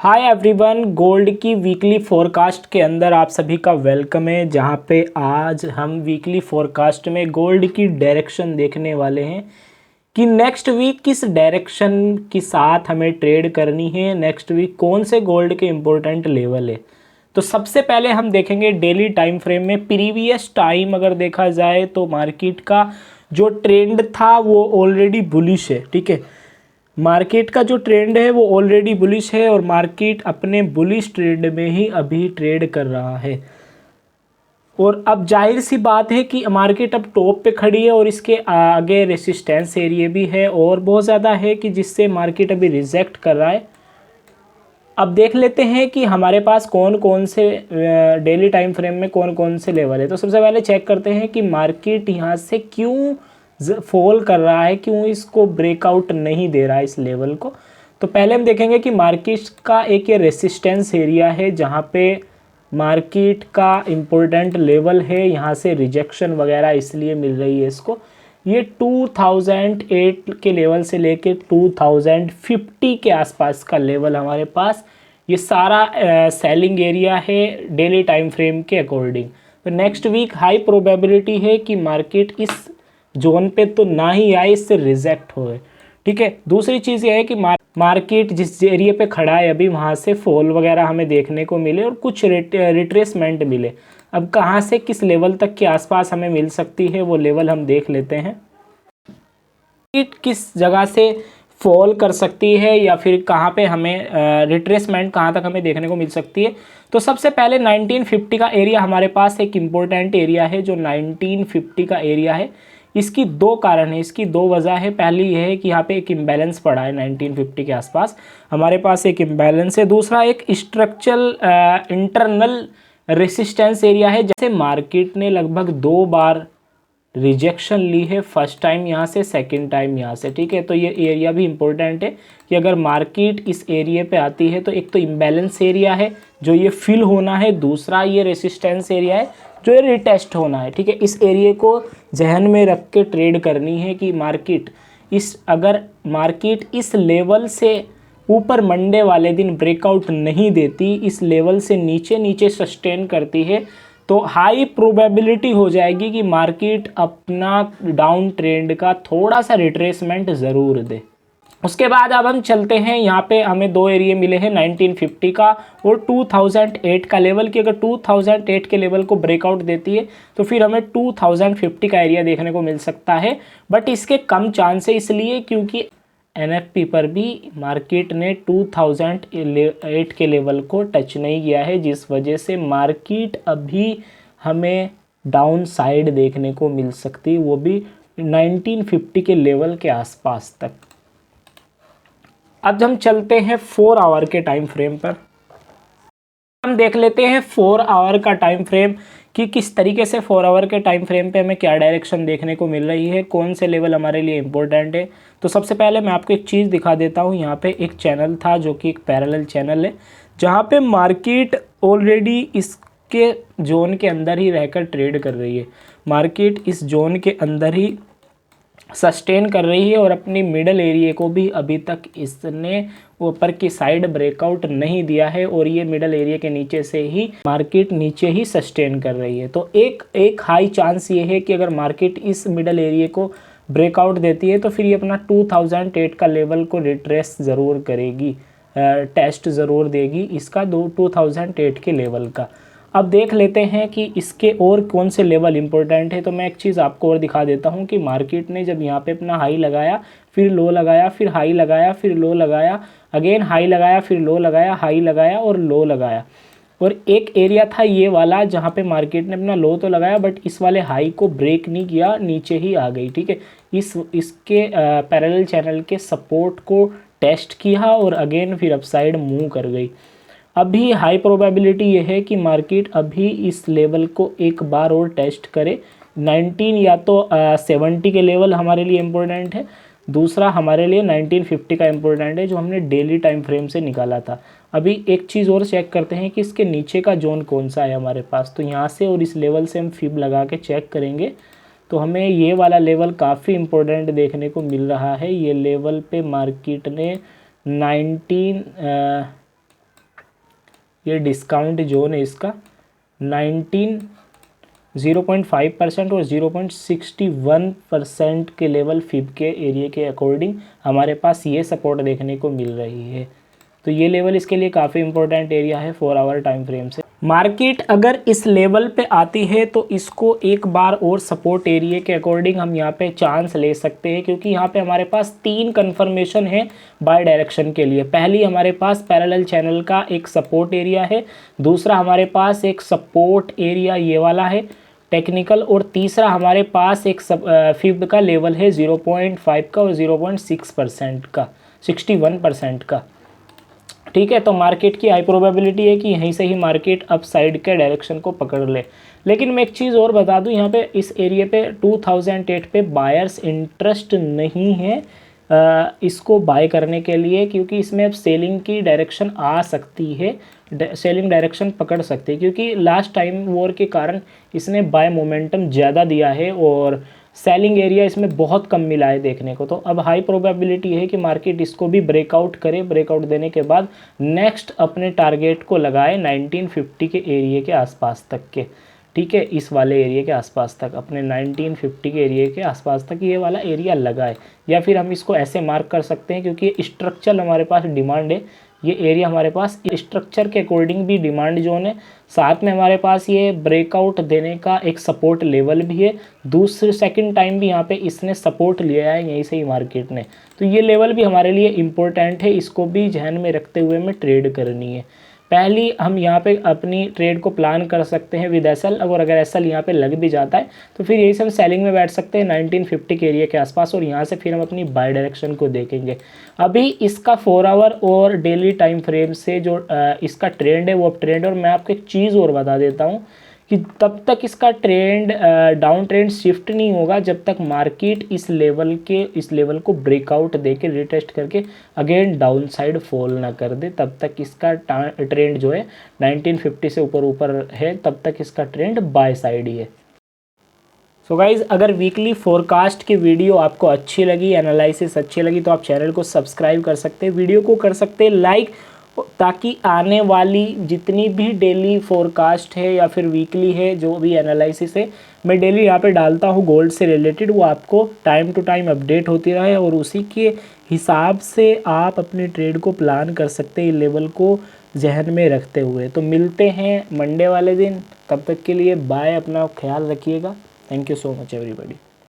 Hi everyone, gold की weekly forecast के अंदर आप सभी का वेलकम है। जहां पे आज हम वीकली फोरकास्ट में गोल्ड की डायरेक्शन देखने वाले हैं कि नेक्स्ट वीक किस डायरेक्शन के साथ हमें ट्रेड करनी है, नेक्स्ट वीक कौन से गोल्ड के इम्पोर्टेंट लेवल है। तो सबसे पहले हम देखेंगे डेली टाइम फ्रेम में। प्रीवियस टाइम अगर देखा जाए तो मार्केट का जो ट्रेंड था वो ऑलरेडी बुलिश है। ठीक है, मार्केट का जो ट्रेंड है वो ऑलरेडी बुलिश है और मार्केट अपने बुलिश ट्रेंड में ही अभी ट्रेड कर रहा है। और अब जाहिर सी बात है कि मार्केट अब टॉप पे खड़ी है और इसके आगे रेसिस्टेंस एरिया भी है और बहुत ज़्यादा है कि जिससे मार्केट अभी रिजेक्ट कर रहा है। अब देख लेते हैं कि हमारे पास कौन कौन से डेली टाइम फ्रेम में कौन कौन से लेवल है। तो सबसे पहले चेक करते हैं कि मार्केट यहाँ से क्यों फॉल कर रहा है, क्यों इसको ब्रेकआउट नहीं दे रहा है इस लेवल को। तो पहले हम देखेंगे कि मार्केट का एक ये रेसिस्टेंस एरिया है जहाँ पे मार्केट का इम्पोर्टेंट लेवल है, यहाँ से रिजेक्शन वगैरह इसलिए मिल रही है इसको। ये 2008 के लेवल से लेके 2050 के आसपास का लेवल हमारे पास ये सारा सेलिंग एरिया है डेली टाइम फ्रेम के अकॉर्डिंग। तो नेक्स्ट वीक हाई प्रोबेबिलिटी है कि मार्केट इस जोन पे तो ना ही आए, इससे रिजेक्ट होए। ठीक है, दूसरी चीज़ ये है कि मार्केट जिस एरिया पे खड़ा है अभी वहाँ से फॉल वगैरह हमें देखने को मिले और कुछ रिट्रेसमेंट मिले। अब कहाँ से किस लेवल तक के आसपास हमें मिल सकती है वो लेवल हम देख लेते हैं। मार्केट किस जगह से फॉल कर सकती है या फिर कहाँ पे हमें रिट्रेसमेंट कहाँ तक हमें देखने को मिल सकती है। तो सबसे पहले 1950 का एरिया हमारे पास एक इम्पोर्टेंट एरिया है। जो 1950 का एरिया है इसकी दो कारण है, इसकी दो वजह है। पहली यह है कि यहाँ पे एक इम्बैलेंस पड़ा है 1950 के आसपास, हमारे पास एक इम्बैलेंस है। दूसरा एक स्ट्रक्चरल इंटरनल रेसिस्टेंस एरिया है। जैसे मार्केट ने लगभग 2 बार रिजेक्शन ली है, फर्स्ट टाइम यहाँ से, सेकंड टाइम यहाँ से। ठीक है, तो ये एरिया भी इम्पोर्टेंट है कि अगर मार्केट इस एरिया पे आती है तो एक तो इम्बैलेंस एरिया है जो ये फिल होना है, दूसरा ये रेसिस्टेंस एरिया है जो ये रिटेस्ट होना है। ठीक है, इस एरिया को जहन में रख के ट्रेड करनी है कि अगर मार्केट इस लेवल से ऊपर मंडे वाले दिन ब्रेकआउट नहीं देती, इस लेवल से नीचे नीचे सस्टेन करती है, तो हाई प्रोबेबिलिटी हो जाएगी कि मार्केट अपना डाउन ट्रेंड का थोड़ा सा रिट्रेसमेंट ज़रूर दे। उसके बाद अब हम चलते हैं, यहाँ पे हमें दो एरिया मिले हैं 1950 का और 2008 का लेवल की। अगर 2008 के लेवल को ब्रेकआउट देती है तो फिर हमें 2050 का एरिया देखने को मिल सकता है, बट इसके कम चांस है। इसलिए क्योंकि एनएफपी पर भी मार्केट ने 2008 के लेवल को टच नहीं किया है, जिस वजह से मार्केट अभी हमें डाउन साइड देखने को मिल सकती है, वो भी 1950 के लेवल के आसपास तक। अब हम चलते हैं 4 आवर के टाइम फ्रेम पर। हम देख लेते हैं 4 आवर का टाइम फ्रेम कि किस तरीके से 4 आवर के टाइम फ्रेम पे हमें क्या डायरेक्शन देखने को मिल रही है, कौन से लेवल हमारे लिए इम्पोर्टेंट है। तो सबसे पहले मैं आपको एक चीज़ दिखा देता हूँ। यहाँ पे एक चैनल था जो कि एक पैरेलल चैनल है, जहाँ पे मार्केट ऑलरेडी इसके जोन के अंदर ही रहकर ट्रेड कर रही है। मार्केट इस जोन के अंदर ही सस्टेन कर रही है और अपनी मिडल एरिया को भी अभी तक इसने ऊपर की साइड ब्रेकआउट नहीं दिया है और ये मिडल एरिया के नीचे से ही मार्केट नीचे ही सस्टेन कर रही है। तो एक हाई चांस ये है कि अगर मार्केट इस मिडल एरिया को ब्रेकआउट देती है तो फिर ये अपना 2008 का लेवल को रिट्रेस ज़रूर करेगी, टेस्ट ज़रूर देगी इसका 2008 के लेवल का। अब देख लेते हैं कि इसके और कौन से लेवल इंपॉर्टेंट है। तो मैं एक चीज़ आपको और दिखा देता हूं कि मार्केट ने जब यहाँ पे अपना हाई लगाया, फिर लो लगाया, फिर हाई लगाया, फिर लो लगाया, अगेन हाई लगाया, फिर लो लगाया, हाई लगाया और लो लगाया। और एक एरिया था ये वाला जहाँ पे मार्केट ने अपना लो तो लगाया बट इस वाले हाई को ब्रेक नहीं किया, नीचे ही आ गई। ठीक है, इसके पैरेलल चैनल के सपोर्ट को टेस्ट किया और अगेन फिर अपसाइड मूव कर गई। अभी हाई प्रोबेबिलिटी ये है कि मार्केट अभी इस लेवल को एक बार और टेस्ट करे। 19 या तो 70 के लेवल हमारे लिए इम्पोर्टेंट है, दूसरा हमारे लिए 1950 का इम्पोर्टेंट है जो हमने डेली टाइम फ्रेम से निकाला था। अभी एक चीज़ और चेक करते हैं कि इसके नीचे का जोन कौन सा है हमारे पास। तो यहाँ से और इस लेवल से हम फिब लगा के चेक करेंगे तो हमें ये वाला लेवल काफ़ी इम्पोर्टेंट देखने को मिल रहा है। ये लेवल पे मार्केट ने ये डिस्काउंट जोन है इसका 0.5% और 0.61% के लेवल फिब के एरिया के अकॉर्डिंग हमारे पास ये सपोर्ट देखने को मिल रही है। तो ये लेवल इसके लिए काफ़ी इंपॉर्टेंट एरिया है 4 आवर टाइम फ्रेम से। मार्केट अगर इस लेवल पे आती है तो इसको एक बार और सपोर्ट एरिया के अकॉर्डिंग हम यहाँ पे चांस ले सकते हैं, क्योंकि यहाँ पे हमारे पास 3 कन्फर्मेशन है बाय डायरेक्शन के लिए। पहली हमारे पास पैरेलल चैनल का एक सपोर्ट एरिया है, दूसरा हमारे पास एक सपोर्ट एरिया ये वाला है टेक्निकल, और तीसरा हमारे पास एक फिब का लेवल है 0.5 का और 0.6% का 61% का। ठीक है, तो मार्केट की हाई प्रोबेबिलिटी है कि यहीं से ही मार्केट अप साइड के डायरेक्शन को पकड़ ले। लेकिन मैं एक चीज़ और बता दूं, यहाँ पे इस एरिया पे 2008 पे बायर्स इंटरेस्ट नहीं है इसको बाय करने के लिए, क्योंकि इसमें अब सेलिंग की डायरेक्शन आ सकती है, सेलिंग डायरेक्शन पकड़ सकती है, क्योंकि लास्ट टाइम वॉर के कारण इसने बाय मोमेंटम ज़्यादा दिया है और सेलिंग एरिया इसमें बहुत कम मिला है देखने को। तो अब हाई प्रोबेबिलिटी है कि मार्केट इसको भी ब्रेकआउट करे, ब्रेकआउट देने के बाद नेक्स्ट अपने टारगेट को लगाए 1950 के एरिया के आसपास तक के। ठीक है, इस वाले एरिया के आसपास तक, अपने 1950 के एरिया के आसपास तक ये वाला एरिया लगाए, या फिर हम इसको ऐसे मार्क कर सकते हैं क्योंकि स्ट्रक्चर हमारे पास डिमांड है, ये एरिया हमारे पास स्ट्रक्चर के अकॉर्डिंग भी डिमांड जोन है, साथ में हमारे पास ये ब्रेकआउट देने का एक सपोर्ट लेवल भी है। दूसरे सेकंड टाइम भी यहाँ पे इसने सपोर्ट लिया है यहीं से ही मार्केट ने, तो ये लेवल भी हमारे लिए इम्पोर्टेंट है, इसको भी ध्यान में रखते हुए हमें ट्रेड करनी है। पहली हम यहाँ पे अपनी ट्रेड को प्लान कर सकते हैं विद एसएल, और अगर एसएल यहाँ पे लग भी जाता है तो फिर यही से हम सेलिंग में बैठ सकते हैं 1950 के एरिया के आसपास, और यहाँ से फिर हम अपनी बाय डायरेक्शन को देखेंगे। अभी इसका 4 आवर और डेली टाइम फ्रेम से जो इसका ट्रेंड है वो अब ट्रेंड, और मैं आपको एक चीज़ और बता देता हूँ कि तब तक इसका ट्रेंड डाउन ट्रेंड शिफ्ट नहीं होगा जब तक मार्केट इस लेवल को ब्रेकआउट देके रिटेस्ट करके अगेन डाउन साइड फॉल ना कर दे, तब तक इसका ट्रेंड जो है 1950 से ऊपर है, तब तक इसका ट्रेंड बाय साइड ही है। सो गाइज़, अगर वीकली फोरकास्ट की वीडियो आपको अच्छी लगी, एनालिसिस अच्छी लगी, तो आप चैनल को सब्सक्राइब कर सकते हैं, वीडियो को कर सकते हैं लाइक, ताकि आने वाली जितनी भी डेली फोरकास्ट है या फिर वीकली है जो भी एनालिसिस है मैं डेली यहाँ पे डालता हूँ गोल्ड से रिलेटेड, वो आपको टाइम टू टाइम अपडेट होती रहे, और उसी के हिसाब से आप अपने ट्रेड को प्लान कर सकते हैं लेवल को जहन में रखते हुए। तो मिलते हैं मंडे वाले दिन, तब तक के लिए बाय, अपना ख्याल रखिएगा। Thank you so much everybody.